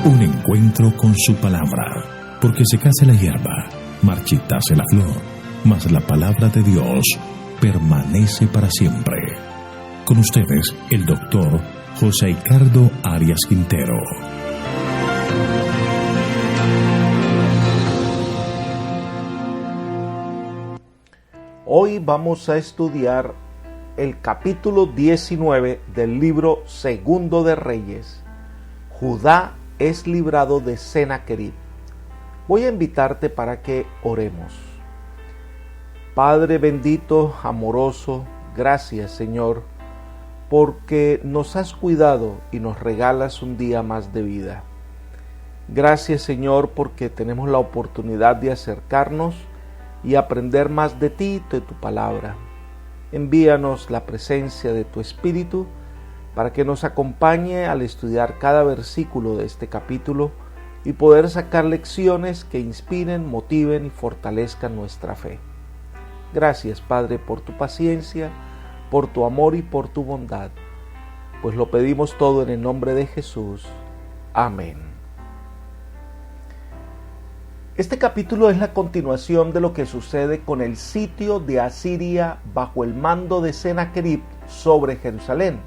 Un encuentro con su palabra, porque secase la hierba, marchitase la flor, mas la palabra de Dios permanece para siempre. Con ustedes, el doctor José Ricardo Arias Quintero. Hoy vamos a estudiar el capítulo 19 del libro Segundo de Reyes. Judá es librado de Sennacherib. Voy a invitarte para que oremos. Padre bendito, amoroso, gracias Señor, porque nos has cuidado y nos regalas un día más de vida. Gracias Señor, porque tenemos la oportunidad de acercarnos y aprender más de ti y de tu palabra. Envíanos la presencia de tu Espíritu para que nos acompañe al estudiar cada versículo de este capítulo y poder sacar lecciones que inspiren, motiven y fortalezcan nuestra fe. Gracias, Padre, por tu paciencia, por tu amor y por tu bondad, pues lo pedimos todo en el nombre de Jesús. Amén. Este capítulo es la continuación de lo que sucede con el sitio de Asiria bajo el mando de Sennacherib sobre Jerusalén.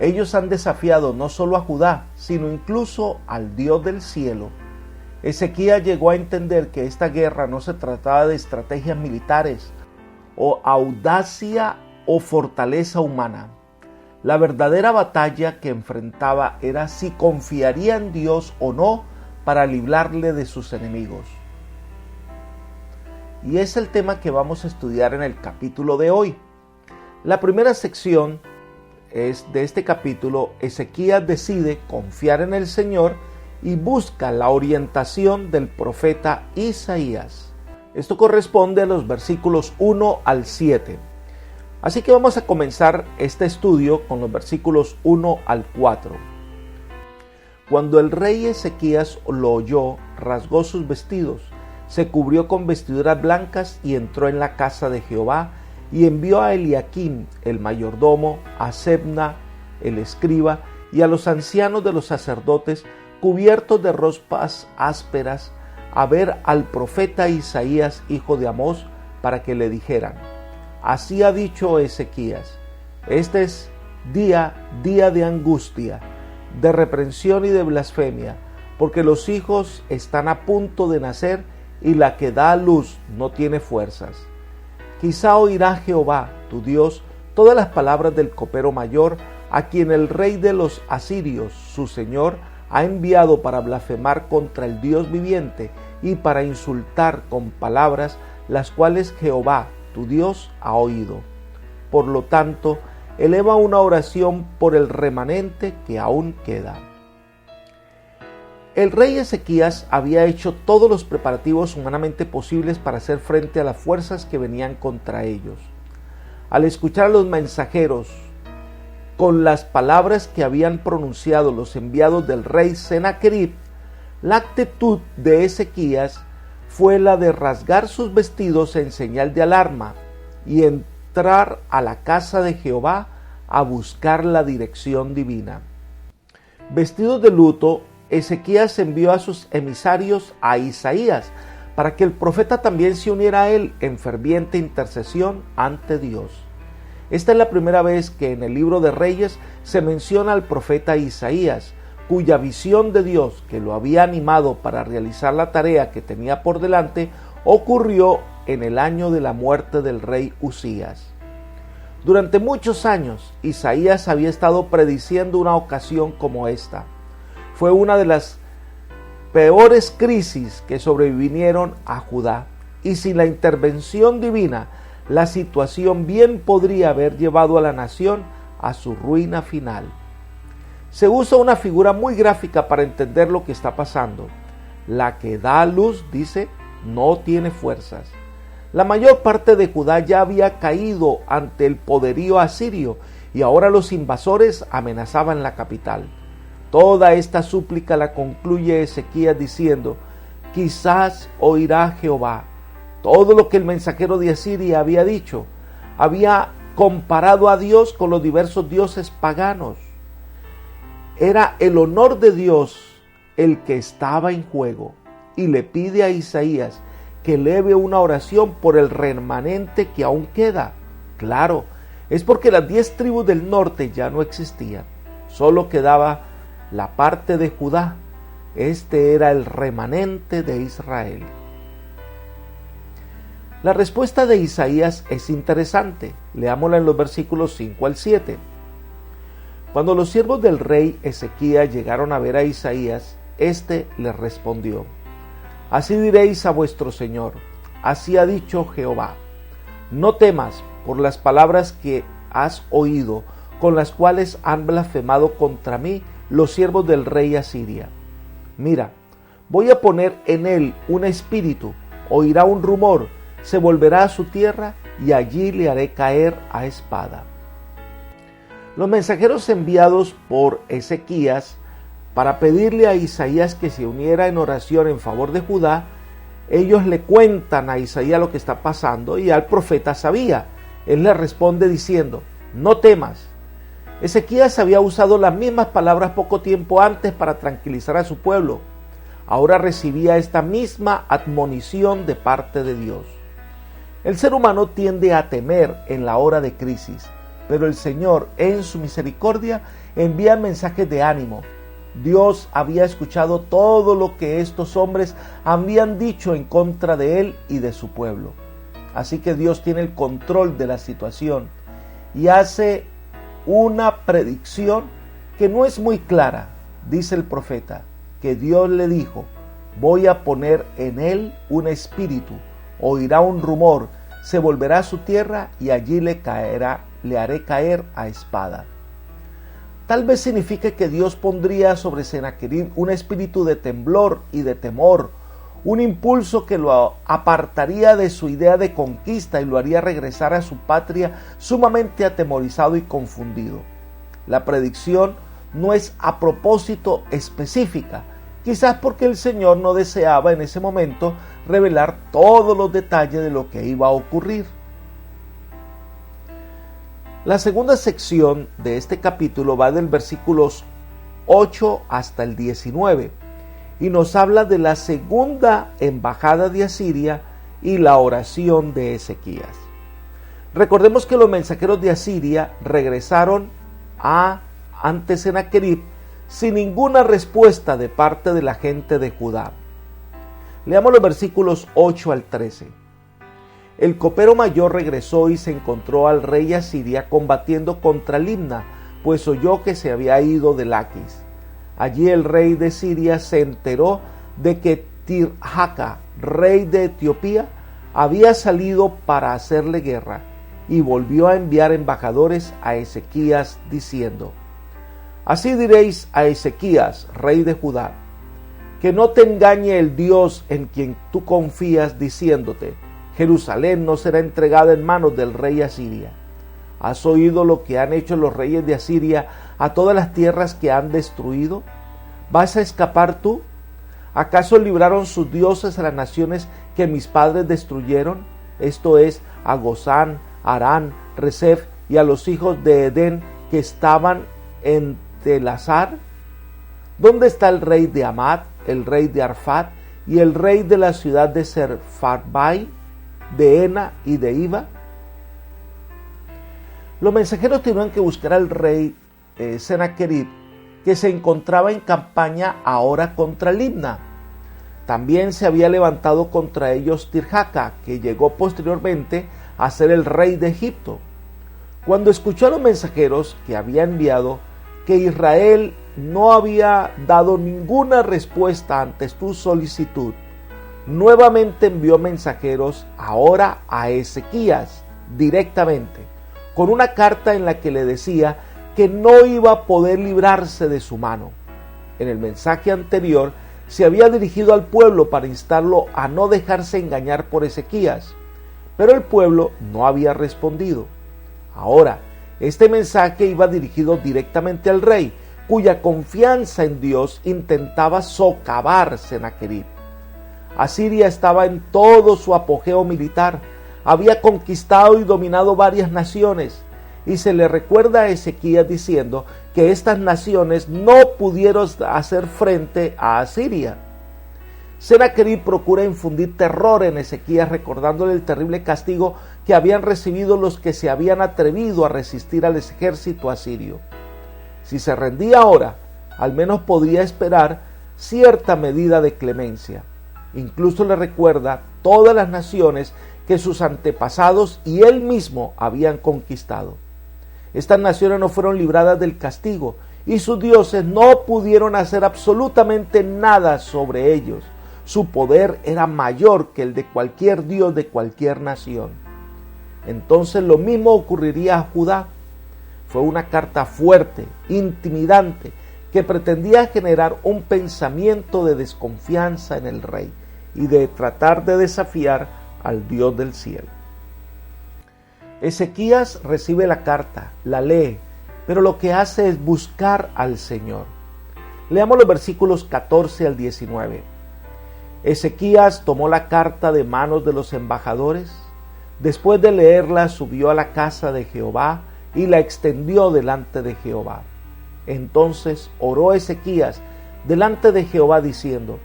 Ellos han desafiado no solo a Judá, sino incluso al Dios del cielo. Ezequías llegó a entender que esta guerra no se trataba de estrategias militares o audacia o fortaleza humana. La verdadera batalla que enfrentaba era si confiaría en Dios o no para librarle de sus enemigos. Y es el tema que vamos a estudiar en el capítulo de hoy. La primera sección es de este capítulo. Ezequías decide confiar en el Señor y busca la orientación del profeta Isaías. Esto corresponde a los versículos 1 al 7. Así que vamos a comenzar este estudio con los versículos 1 al 4. Cuando el rey Ezequías lo oyó, rasgó sus vestidos, se cubrió con vestiduras blancas y entró en la casa de Jehová y envió a Eliaquim, el mayordomo, a Sebna, el escriba, y a los ancianos de los sacerdotes, cubiertos de ropas ásperas, a ver al profeta Isaías, hijo de Amós, para que le dijeran: así ha dicho Ezequías, este es día de angustia, de reprensión y de blasfemia, porque los hijos están a punto de nacer y la que da a luz no tiene fuerzas. Quizá oirá Jehová, tu Dios, todas las palabras del copero mayor, a quien el rey de los asirios, su señor, ha enviado para blasfemar contra el Dios viviente y para insultar con palabras las cuales Jehová, tu Dios, ha oído. Por lo tanto, eleva una oración por el remanente que aún queda. El rey Ezequías había hecho todos los preparativos humanamente posibles para hacer frente a las fuerzas que venían contra ellos. Al escuchar a los mensajeros con las palabras que habían pronunciado los enviados del rey Sennacherib, la actitud de Ezequías fue la de rasgar sus vestidos en señal de alarma y entrar a la casa de Jehová a buscar la dirección divina. Vestidos de luto, Ezequías envió a sus emisarios a Isaías para que el profeta también se uniera a él en ferviente intercesión ante Dios. Esta es la primera vez que en el libro de Reyes se menciona al profeta Isaías, cuya visión de Dios, que lo había animado para realizar la tarea que tenía por delante, ocurrió en el año de la muerte del rey Usías. Durante muchos años, Isaías había estado prediciendo una ocasión como esta. Fue una de las peores crisis que sobrevinieron a Judá, y sin la intervención divina, la situación bien podría haber llevado a la nación a su ruina final. Se usa una figura muy gráfica para entender lo que está pasando. La que da a luz, dice, no tiene fuerzas. La mayor parte de Judá ya había caído ante el poderío asirio y ahora los invasores amenazaban la capital. Toda esta súplica la concluye Ezequías diciendo: quizás oirá Jehová. Todo lo que el mensajero de Asiria había dicho, había comparado a Dios con los diversos dioses paganos. Era el honor de Dios el que estaba en juego y le pide a Isaías que eleve una oración por el remanente que aún queda. Claro, es porque las 10 tribus del norte ya no existían, solo quedaba la parte de Judá. Este era el remanente de Israel. La respuesta de Isaías es interesante. Leámosla en los versículos 5 al 7. Cuando los siervos del rey Ezequías llegaron a ver a Isaías, éste les respondió: Así diréis a vuestro Señor, así ha dicho Jehová: No temas por las palabras que has oído, con las cuales han blasfemado contra mí los siervos del rey Asiria. Mira, voy a poner en él un espíritu, oirá un rumor, se volverá a su tierra y allí le haré caer a espada. Los mensajeros enviados por Ezequías para pedirle a Isaías que se uniera en oración en favor de Judá, ellos le cuentan a Isaías lo que está pasando y al profeta sabía. Él le responde diciendo: No temas. Ezequías había usado las mismas palabras poco tiempo antes para tranquilizar a su pueblo. Ahora recibía esta misma admonición de parte de Dios. El ser humano tiende a temer en la hora de crisis, pero el Señor, en su misericordia, envía mensajes de ánimo. Dios había escuchado todo lo que estos hombres habían dicho en contra de él y de su pueblo. Así que Dios tiene el control de la situación y hace una predicción que no es muy clara. Dice el profeta que Dios le dijo: voy a poner en él un espíritu, oirá un rumor, se volverá a su tierra y allí le haré caer a espada. Tal vez signifique que Dios pondría sobre Sennacherib un espíritu de temblor y de temor, un impulso que lo apartaría de su idea de conquista y lo haría regresar a su patria sumamente atemorizado y confundido. La predicción no es a propósito específica, quizás porque el Señor no deseaba en ese momento revelar todos los detalles de lo que iba a ocurrir. La segunda sección de este capítulo va del versículos 8 hasta el 19 y nos habla de la segunda embajada de Asiria y la oración de Ezequías. Recordemos que los mensajeros de Asiria regresaron ante Sennacherib sin ninguna respuesta de parte de la gente de Judá. Leamos los versículos 8 al 13. El copero mayor regresó y se encontró al rey Asiria combatiendo contra Libna, pues oyó que se había ido de Laquis. Allí el rey de Siria se enteró de que Tirhaka, rey de Etiopía, había salido para hacerle guerra y volvió a enviar embajadores a Ezequías diciendo: Así diréis a Ezequías, rey de Judá, que no te engañe el Dios en quien tú confías diciéndote: Jerusalén no será entregada en manos del rey Asiria. ¿Has oído lo que han hecho los reyes de Asiria a todas las tierras que han destruido? ¿Vas a escapar tú? ¿Acaso libraron sus dioses a las naciones que mis padres destruyeron? Esto es, a Gozán, Harán, Rezef y a los hijos de Edén que estaban en Telasar. ¿Dónde está el rey de Amad, el rey de Arfat y el rey de la ciudad de Serfarbai, de Ena y de Iva? Los mensajeros tuvieron que buscar al rey Sennacherib, que se encontraba en campaña ahora contra Libna. También se había levantado contra ellos Tirhaka, que llegó posteriormente a ser el rey de Egipto. Cuando escuchó a los mensajeros que había enviado que Israel no había dado ninguna respuesta ante su solicitud, nuevamente envió mensajeros ahora a Ezequías directamente, con una carta en la que le decía que no iba a poder librarse de su mano. En el mensaje anterior se había dirigido al pueblo para instarlo a no dejarse engañar por Ezequías, pero el pueblo no había respondido. Ahora, este mensaje iba dirigido directamente al rey, cuya confianza en Dios intentaba socavar Sennacherib. Asiria estaba en todo su apogeo militar, había conquistado y dominado varias naciones. y se le recuerda a Ezequías diciendo que estas naciones no pudieron hacer frente a Asiria. Sennacherib procura infundir terror en Ezequías, recordándole el terrible castigo que habían recibido los que se habían atrevido a resistir al ejército asirio. Si se rendía ahora, al menos podría esperar cierta medida de clemencia. Incluso le recuerda todas las naciones que sus antepasados y él mismo habían conquistado. Estas naciones no fueron libradas del castigo y sus dioses no pudieron hacer absolutamente nada sobre ellos. Su poder era mayor que el de cualquier dios de cualquier nación. Entonces lo mismo ocurriría a Judá. Fue una carta fuerte, intimidante, que pretendía generar un pensamiento de desconfianza en el rey y de tratar de desafiar al Dios del cielo. Ezequías recibe la carta, la lee, pero lo que hace es buscar al Señor. Leamos los versículos 14 al 19. Ezequías tomó la carta de manos de los embajadores. Después de leerla, subió a la casa de Jehová y la extendió delante de Jehová. Entonces oró Ezequías delante de Jehová diciendo: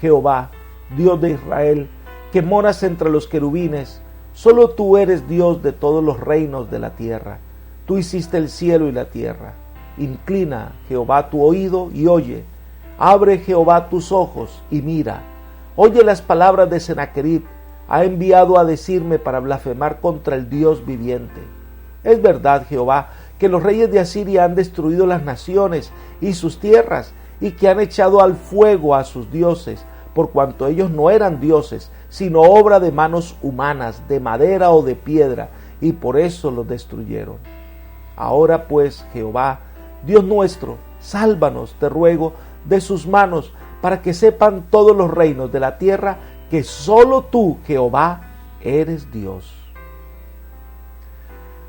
Jehová, Dios de Israel, que moras entre los querubines, solo tú eres Dios de todos los reinos de la tierra. Tú hiciste el cielo y la tierra. Inclina, Jehová, tu oído y oye. Abre, Jehová, tus ojos y mira. Oye las palabras de Sennacherib. Ha enviado a decirme para blasfemar contra el Dios viviente. Es verdad, Jehová, que los reyes de Asiria han destruido las naciones y sus tierras, y que han echado al fuego a sus dioses, por cuanto ellos no eran dioses, sino obra de manos humanas, de madera o de piedra, y por eso los destruyeron. Ahora pues, Jehová, Dios nuestro, sálvanos, te ruego, de sus manos, para que sepan todos los reinos de la tierra que solo tú, Jehová, eres Dios.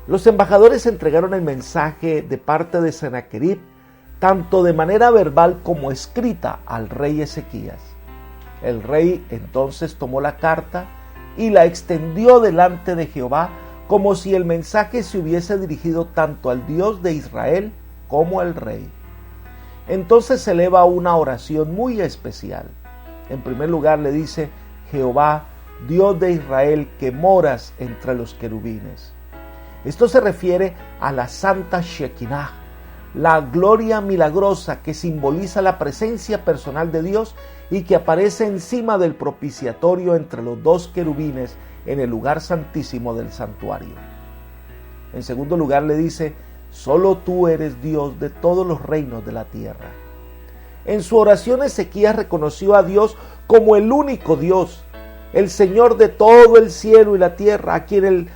Los embajadores entregaron el mensaje de parte de Sennacherib, tanto de manera verbal como escrita, al rey Ezequías. El rey entonces tomó la carta y la extendió delante de Jehová, como si el mensaje se hubiese dirigido tanto al Dios de Israel como al rey. Entonces se eleva una oración muy especial. En primer lugar le dice: Jehová, Dios de Israel, que moras entre los querubines. Esto se refiere a la Santa Shekinah, la gloria milagrosa que simboliza la presencia personal de Dios y que aparece encima del propiciatorio entre los dos querubines en el lugar santísimo del santuario. En segundo lugar le dice: solo tú eres Dios de todos los reinos de la tierra. En su oración Ezequías reconoció a Dios como el único Dios, el Señor de todo el cielo y la tierra, a quien el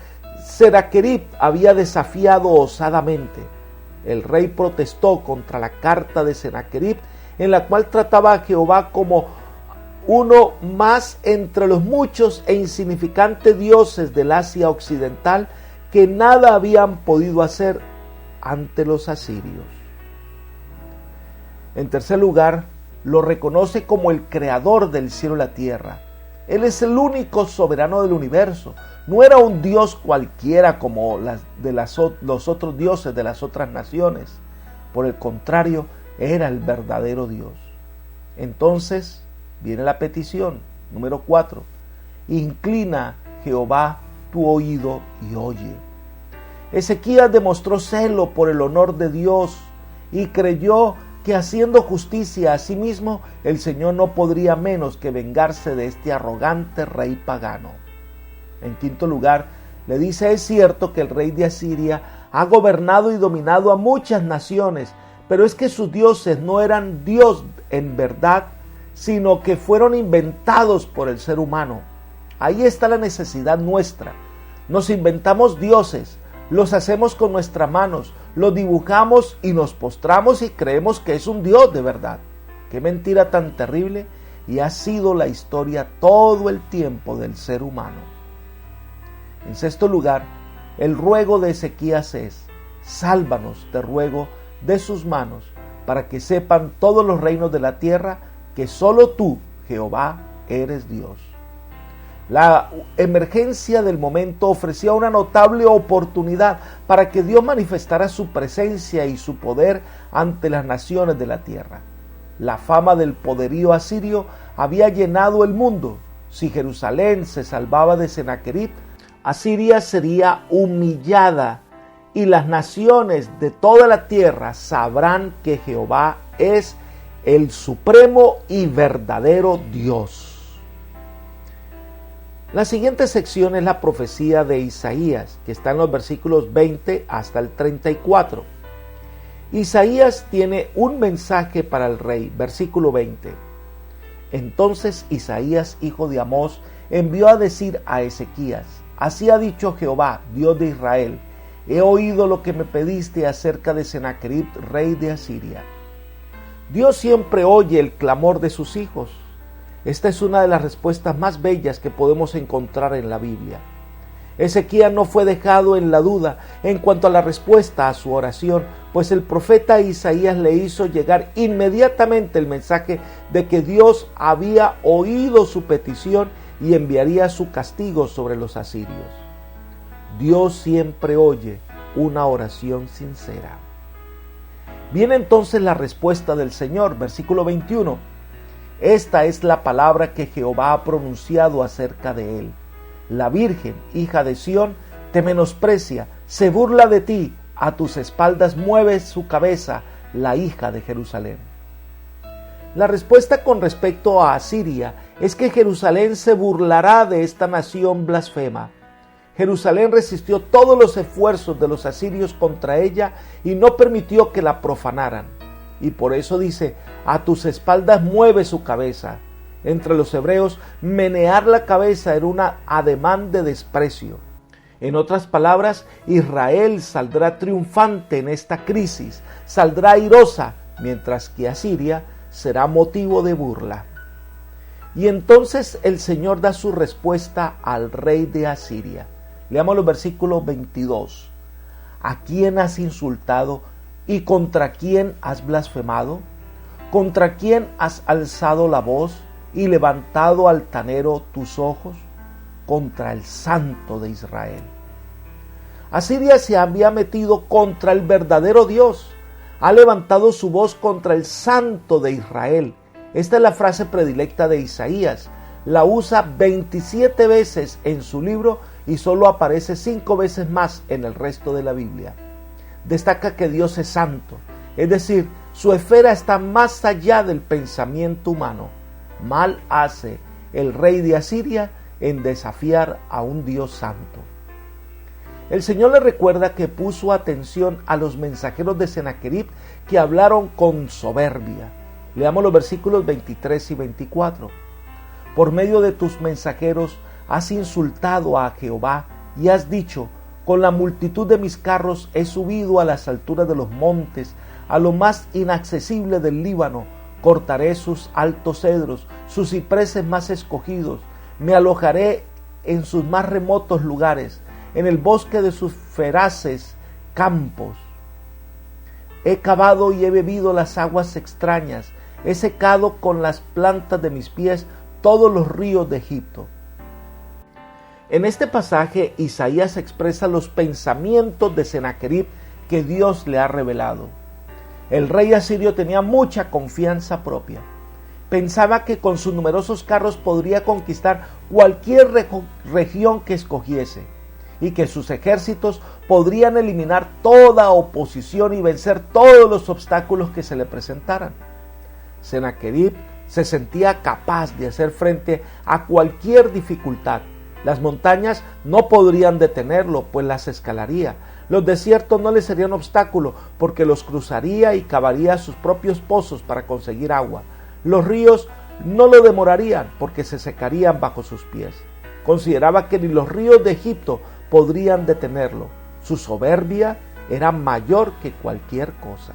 Sennacherib había desafiado osadamente. El rey protestó contra la carta de Sennacherib, en la cual trataba a Jehová como uno más entre los muchos e insignificantes dioses del Asia occidental que nada habían podido hacer ante los asirios. En tercer lugar, lo reconoce como el creador del cielo y la tierra. Él es el único soberano del universo. No era un dios cualquiera como los otros dioses de las otras naciones. Por el contrario, era el verdadero Dios. Entonces viene la petición, número 4. Inclina, Jehová, tu oído y oye. Ezequías demostró celo por el honor de Dios y creyó que haciendo justicia a sí mismo, el Señor no podría menos que vengarse de este arrogante rey pagano. En quinto lugar, le dice: es cierto que el rey de Asiria ha gobernado y dominado a muchas naciones, pero es que sus dioses no eran Dios en verdad, sino que fueron inventados por el ser humano. Ahí está la necesidad nuestra. Nos inventamos dioses, los hacemos con nuestras manos, los dibujamos y nos postramos y creemos que es un Dios de verdad. ¡Qué mentira tan terrible! Y ha sido la historia todo el tiempo del ser humano. En sexto lugar, el ruego de Ezequías es: sálvanos, te ruego, de sus manos, para que sepan todos los reinos de la tierra que solo tú, Jehová, eres Dios. La emergencia del momento ofrecía una notable oportunidad para que Dios manifestara su presencia y su poder ante las naciones de la tierra. La fama del poderío asirio había llenado el mundo. Si Jerusalén se salvaba de Sennacherib, Asiria sería humillada y las naciones de toda la tierra sabrán que Jehová es el supremo y verdadero Dios. La siguiente sección es la profecía de Isaías, que está en los versículos 20 hasta el 34. Isaías tiene un mensaje para el rey, versículo 20. Entonces Isaías, hijo de Amós, envió a decir a Ezequías: así ha dicho Jehová, Dios de Israel, he oído lo que me pediste acerca de Sennacherib, rey de Asiria. Dios siempre oye el clamor de sus hijos. Esta es una de las respuestas más bellas que podemos encontrar en la Biblia. Ezequías no fue dejado en la duda en cuanto a la respuesta a su oración, pues el profeta Isaías le hizo llegar inmediatamente el mensaje de que Dios había oído su petición y enviaría su castigo sobre los asirios. Dios siempre oye una oración sincera. Viene entonces la respuesta del Señor, versículo 21. Esta es la palabra que Jehová ha pronunciado acerca de él. La Virgen, hija de Sión, te menosprecia, se burla de ti, a tus espaldas mueve su cabeza la hija de Jerusalén. La respuesta con respecto a Asiria es que Jerusalén se burlará de esta nación blasfema. Jerusalén resistió todos los esfuerzos de los asirios contra ella y no permitió que la profanaran. Y por eso dice, a tus espaldas mueve su cabeza. Entre los hebreos, menear la cabeza era un ademán de desprecio. En otras palabras, Israel saldrá triunfante en esta crisis, saldrá airosa, mientras que Asiria será motivo de burla. Y entonces el Señor da su respuesta al rey de Asiria. Leamos los versículos 22. ¿A quién has insultado y contra quién has blasfemado? ¿Contra quién has alzado la voz y levantado altanero tus ojos? Contra el Santo de Israel. Asiria se había metido contra el verdadero Dios. Ha levantado su voz contra el Santo de Israel. Esta es la frase predilecta de Isaías. La usa 27 veces en su libro y solo aparece 5 veces más en el resto de la Biblia. Destaca que Dios es santo, es decir, su esfera está más allá del pensamiento humano. Mal hace el rey de Asiria en desafiar a un Dios santo. El Señor le recuerda que puso atención a los mensajeros de Sennacherib que hablaron con soberbia. Leamos los versículos 23 y 24. Por medio de tus mensajeros has insultado a Jehová y has dicho: con la multitud de mis carros he subido a las alturas de los montes, a lo más inaccesible del Líbano. Cortaré sus altos cedros, sus cipreses más escogidos. Me alojaré en sus más remotos lugares, en el bosque de sus feraces campos. He cavado y he bebido las aguas extrañas. He secado con las plantas de mis pies todos los ríos de Egipto. En este pasaje, Isaías expresa los pensamientos de Sennacherib que Dios le ha revelado. El rey asirio tenía mucha confianza propia. Pensaba que con sus numerosos carros podría conquistar cualquier región que escogiese y que sus ejércitos podrían eliminar toda oposición y vencer todos los obstáculos que se le presentaran. Sennacherib se sentía capaz de hacer frente a cualquier dificultad. Las montañas no podrían detenerlo, pues las escalaría. Los desiertos no le serían obstáculo, porque los cruzaría y cavaría sus propios pozos para conseguir agua. Los ríos no lo demorarían, porque se secarían bajo sus pies. Consideraba que ni los ríos de Egipto podrían detenerlo. Su soberbia era mayor que cualquier cosa.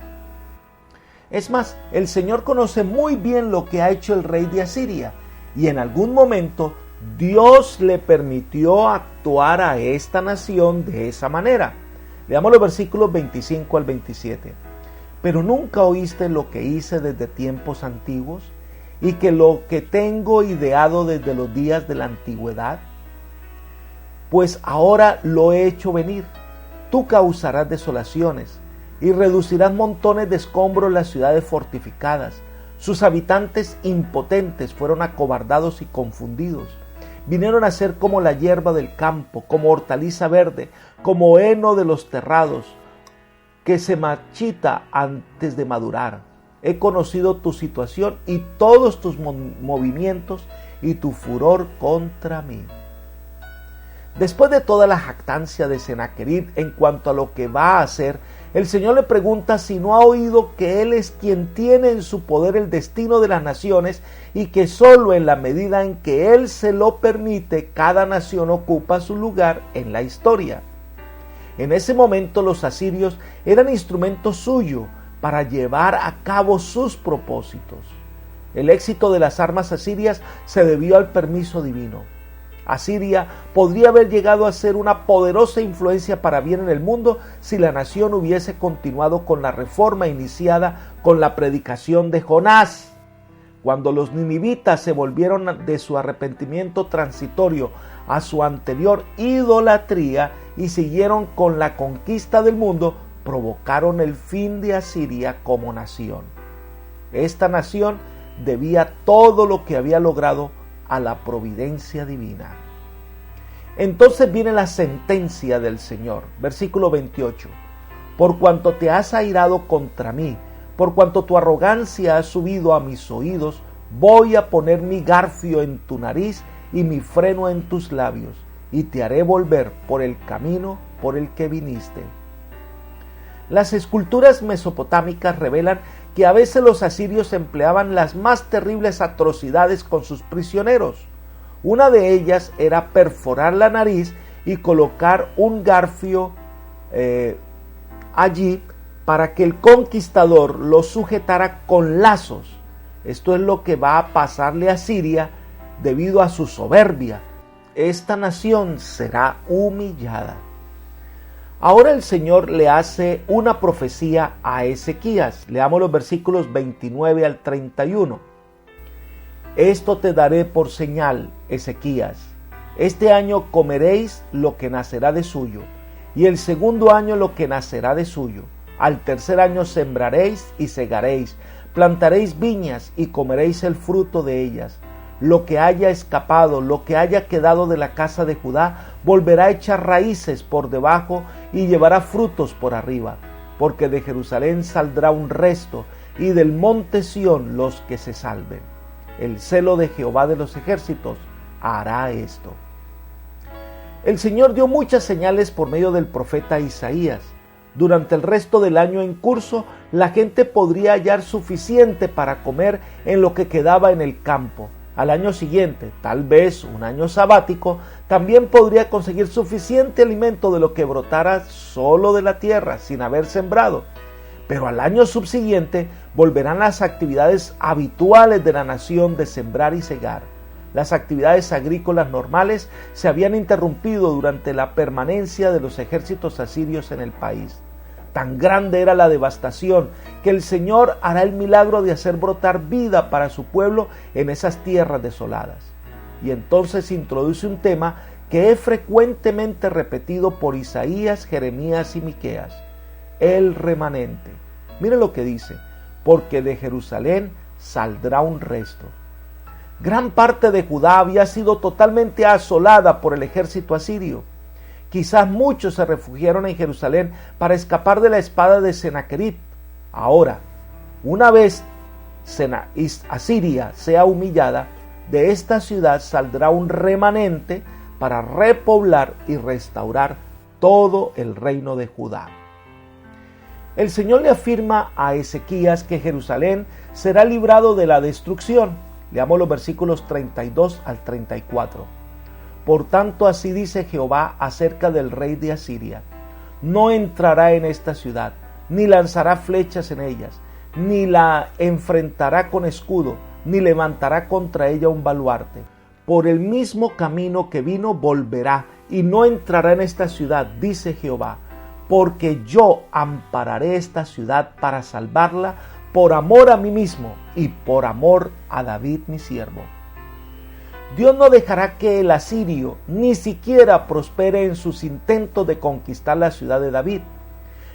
Es más, el Señor conoce muy bien lo que ha hecho el rey de Asiria, y en algún momento Dios le permitió actuar a esta nación de esa manera. Leamos los versículos 25 al 27. Pero nunca oíste lo que hice desde tiempos antiguos, y que lo que tengo ideado desde los días de la antigüedad. pues ahora lo he hecho venir. Tú causarás desolaciones y reducirás montones de escombros las ciudades fortificadas. Sus habitantes impotentes fueron acobardados y confundidos. Vinieron a ser como la hierba del campo, como hortaliza verde, como heno de los terrados, que se marchita antes de madurar. He conocido tu situación y todos tus movimientos y tu furor contra mí. Después de toda la jactancia de Sennacherib en cuanto a lo que va a hacer, el Señor le pregunta si no ha oído que Él es quien tiene en su poder el destino de las naciones y que solo en la medida en que Él se lo permite, cada nación ocupa su lugar en la historia. En ese momento los asirios eran instrumentos suyos para llevar a cabo sus propósitos. El éxito de las armas asirias se debió al permiso divino. Asiria podría haber llegado a ser una poderosa influencia para bien en el mundo si la nación hubiese continuado con la reforma iniciada con la predicación de Jonás. Cuando los ninivitas se volvieron de su arrepentimiento transitorio a su anterior idolatría y siguieron con la conquista del mundo, provocaron el fin de Asiria como nación. Esta nación debía todo lo que había logrado a la providencia divina. Entonces viene la sentencia del Señor, versículo 28. Por cuanto te has airado contra mí, por cuanto tu arrogancia ha subido a mis oídos, voy a poner mi garfio en tu nariz y mi freno en tus labios, y te haré volver por el camino por el que viniste. Las esculturas mesopotámicas revelan que a veces los asirios empleaban las más terribles atrocidades con sus prisioneros. Una de ellas era perforar la nariz y colocar un garfio allí para que el conquistador lo sujetara con lazos. Esto es lo que va a pasarle a Siria debido a su soberbia. Esta nación será humillada. Ahora el Señor le hace una profecía a Ezequías. Leamos los versículos 29 al 31. Esto te daré por señal, Ezequías. Este año comeréis lo que nacerá de suyo, y el segundo año lo que nacerá de suyo. Al tercer año sembraréis y segaréis, plantaréis viñas y comeréis el fruto de ellas. Lo que haya escapado, lo que haya quedado de la casa de Judá, volverá a echar raíces por debajo y llevará frutos por arriba, porque de Jerusalén saldrá un resto, y del monte Sión los que se salven. El celo de Jehová de los ejércitos hará esto. El Señor dio muchas señales por medio del profeta Isaías. Durante el resto del año en curso, la gente podría hallar suficiente para comer en lo que quedaba en el campo. Al año siguiente, tal vez un año sabático, también podría conseguir suficiente alimento de lo que brotara solo de la tierra, sin haber sembrado. Pero al año subsiguiente volverán las actividades habituales de la nación de sembrar y segar. Las actividades agrícolas normales se habían interrumpido durante la permanencia de los ejércitos asirios en el país. Tan grande era la devastación que el Señor hará el milagro de hacer brotar vida para su pueblo en esas tierras desoladas. Y entonces introduce un tema que es frecuentemente repetido por Isaías, Jeremías y Miqueas: el remanente. Miren lo que dice: porque de Jerusalén saldrá un resto. Gran parte de Judá había sido totalmente asolada por el ejército asirio. Quizás muchos se refugiaron en Jerusalén para escapar de la espada de Sennacherib. Ahora, una vez Asiria sea humillada, de esta ciudad saldrá un remanente para repoblar y restaurar todo el reino de Judá. El Señor le afirma a Ezequías que Jerusalén será librado de la destrucción. Leamos los versículos 32 al 34. Por tanto, así dice Jehová acerca del rey de Asiria: no entrará en esta ciudad, ni lanzará flechas en ellas, ni la enfrentará con escudo, ni levantará contra ella un baluarte. Por el mismo camino que vino volverá, y no entrará en esta ciudad, dice Jehová, porque yo ampararé esta ciudad para salvarla, por amor a mí mismo y por amor a David mi siervo. Dios no dejará que el asirio ni siquiera prospere en sus intentos de conquistar la ciudad de David.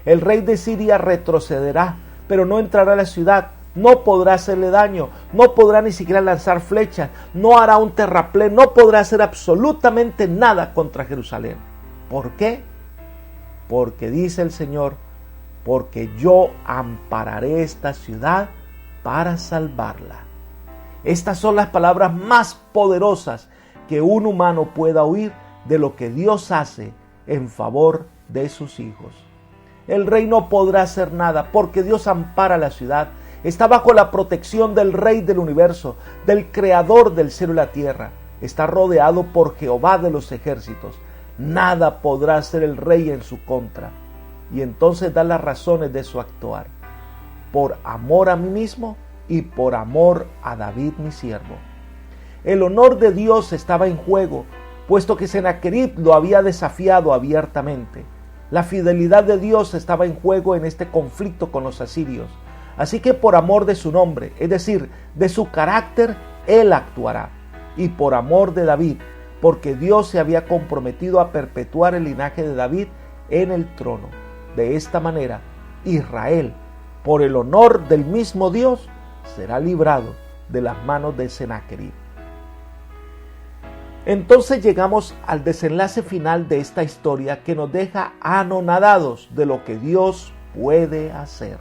El rey de Siria retrocederá, pero no entrará a la ciudad, no podrá hacerle daño, no podrá ni siquiera lanzar flechas, no hará un terraplén, no podrá hacer absolutamente nada contra Jerusalén. ¿Por qué? Porque dice el Señor, porque yo ampararé esta ciudad para salvarla. Estas son las palabras más poderosas que un humano pueda oír de lo que Dios hace en favor de sus hijos. El rey no podrá hacer nada porque Dios ampara la ciudad. Está bajo la protección del Rey del universo, del Creador del cielo y la tierra. Está rodeado por Jehová de los ejércitos. Nada podrá hacer el rey en su contra. Y entonces da las razones de su actuar. Por amor a mí mismo y por amor a David mi siervo. El honor de Dios estaba en juego, puesto que Sennacherib lo había desafiado abiertamente. La fidelidad de Dios estaba en juego en este conflicto con los asirios. Así que por amor de su nombre, es decir, de su carácter, él actuará. Y por amor de David, porque Dios se había comprometido a perpetuar el linaje de David en el trono. De esta manera, Israel, por el honor del mismo Dios, será librado de las manos de Sennacherib. Entonces llegamos al desenlace final de esta historia que nos deja anonadados de lo que Dios puede hacer.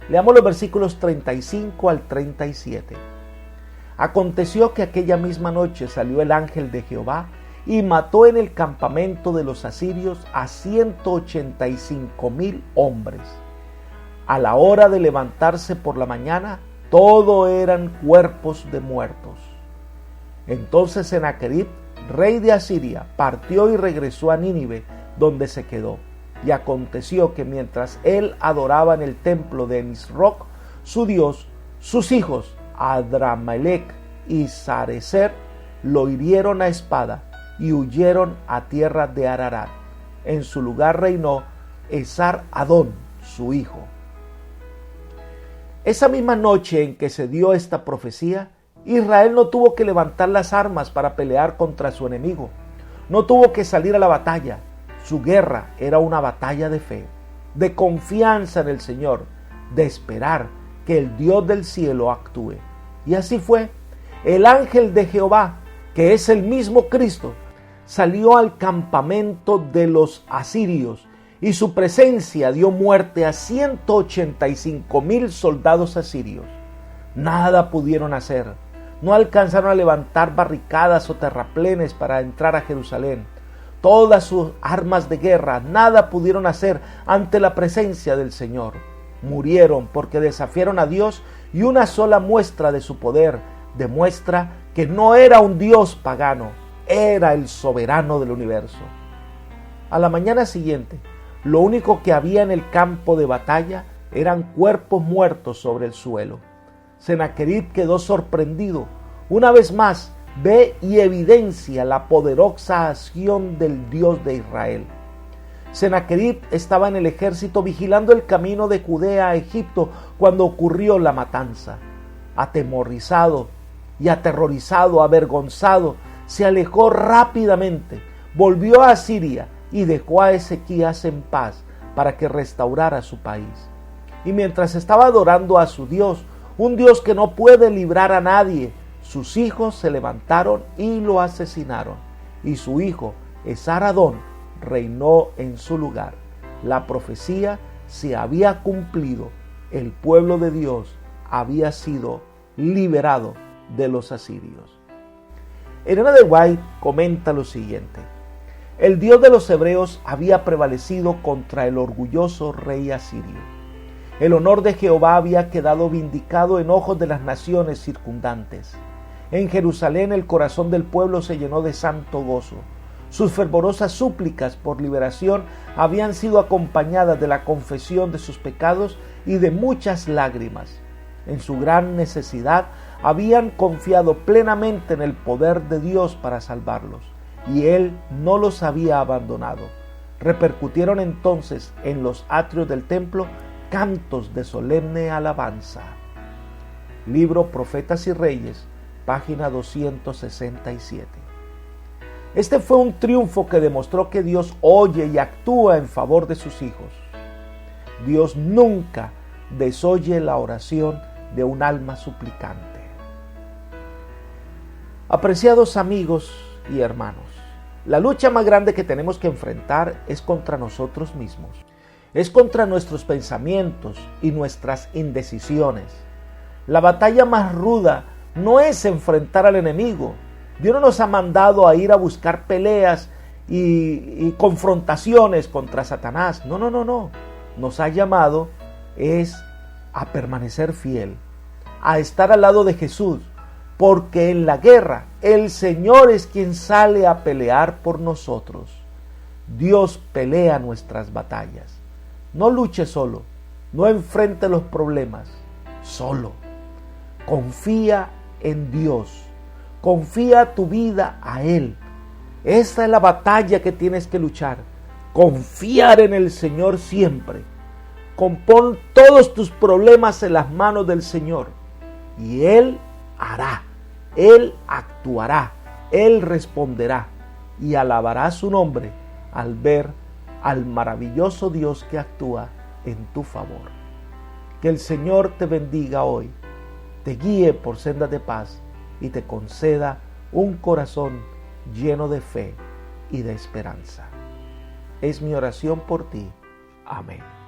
Leamos los versículos 35 al 37. Aconteció que aquella misma noche salió el ángel de Jehová y mató en el campamento de los asirios a 185,000 hombres. A la hora de levantarse por la mañana, todo eran cuerpos de muertos. Entonces Sennacherib, rey de Asiria, partió y regresó a Nínive, donde se quedó. Y aconteció que mientras él adoraba en el templo de Nisroch, su dios, sus hijos, Adramelech y Sarecer, lo hirieron a espada y huyeron a tierra de Ararat. En su lugar reinó Esar-Adón, su hijo. Esa misma noche en que se dio esta profecía, Israel no tuvo que levantar las armas para pelear contra su enemigo. No tuvo que salir a la batalla. Su guerra era una batalla de fe, de confianza en el Señor, de esperar que el Dios del cielo actúe. Y así fue. El ángel de Jehová, que es el mismo Cristo, salió al campamento de los asirios y su presencia dio muerte a 185,000 soldados asirios. Nada pudieron hacer. No alcanzaron a levantar barricadas o terraplenes para entrar a Jerusalén. Todas sus armas de guerra, nada pudieron hacer ante la presencia del Señor. Murieron porque desafiaron a Dios y una sola muestra de su poder demuestra que no era un Dios pagano, era el soberano del universo. A la mañana siguiente, lo único que había en el campo de batalla eran cuerpos muertos sobre el suelo. Sennacherib quedó sorprendido. Una vez más, ve y evidencia la poderosa acción del Dios de Israel. Sennacherib estaba en el ejército vigilando el camino de Judea a Egipto cuando ocurrió la matanza. Atemorizado y aterrorizado, avergonzado, se alejó rápidamente, volvió a Siria y dejó a Ezequías en paz para que restaurara su país. Y mientras estaba adorando a su Dios, un Dios que no puede librar a nadie, sus hijos se levantaron y lo asesinaron, y su hijo Esar-Adón reinó en su lugar. La profecía se había cumplido, el pueblo de Dios había sido liberado de los asirios. Elena de White comenta lo siguiente: el Dios de los hebreos había prevalecido contra el orgulloso rey asirio. El honor de Jehová había quedado vindicado en ojos de las naciones circundantes. En Jerusalén el corazón del pueblo se llenó de santo gozo. Sus fervorosas súplicas por liberación habían sido acompañadas de la confesión de sus pecados y de muchas lágrimas. En su gran necesidad habían confiado plenamente en el poder de Dios para salvarlos, y Él no los había abandonado. Repercutieron entonces en los atrios del templo cantos de solemne alabanza. Libro Profetas y Reyes, página 267. Este fue un triunfo que demostró que Dios oye y actúa en favor de sus hijos. Dios nunca desoye la oración de un alma suplicante. Apreciados amigos y hermanos, la lucha más grande que tenemos que enfrentar es contra nosotros mismos. Es contra nuestros pensamientos y nuestras indecisiones. La batalla más ruda no es enfrentar al enemigo. Dios no nos ha mandado a ir a buscar peleas y confrontaciones contra Satanás. No. Nos ha llamado a permanecer fiel, a estar al lado de Jesús, porque en la guerra el Señor es quien sale a pelear por nosotros. Dios pelea nuestras batallas. No luche solo, no enfrente los problemas solo. Confía en Dios, confía tu vida a Él. Esa es la batalla que tienes que luchar. Confiar en el Señor siempre. Compón todos tus problemas en las manos del Señor y Él hará, Él actuará, Él responderá y alabará su nombre al ver al maravilloso Dios que actúa en tu favor. Que el Señor te bendiga hoy, te guíe por sendas de paz y te conceda un corazón lleno de fe y de esperanza. Es mi oración por ti. Amén.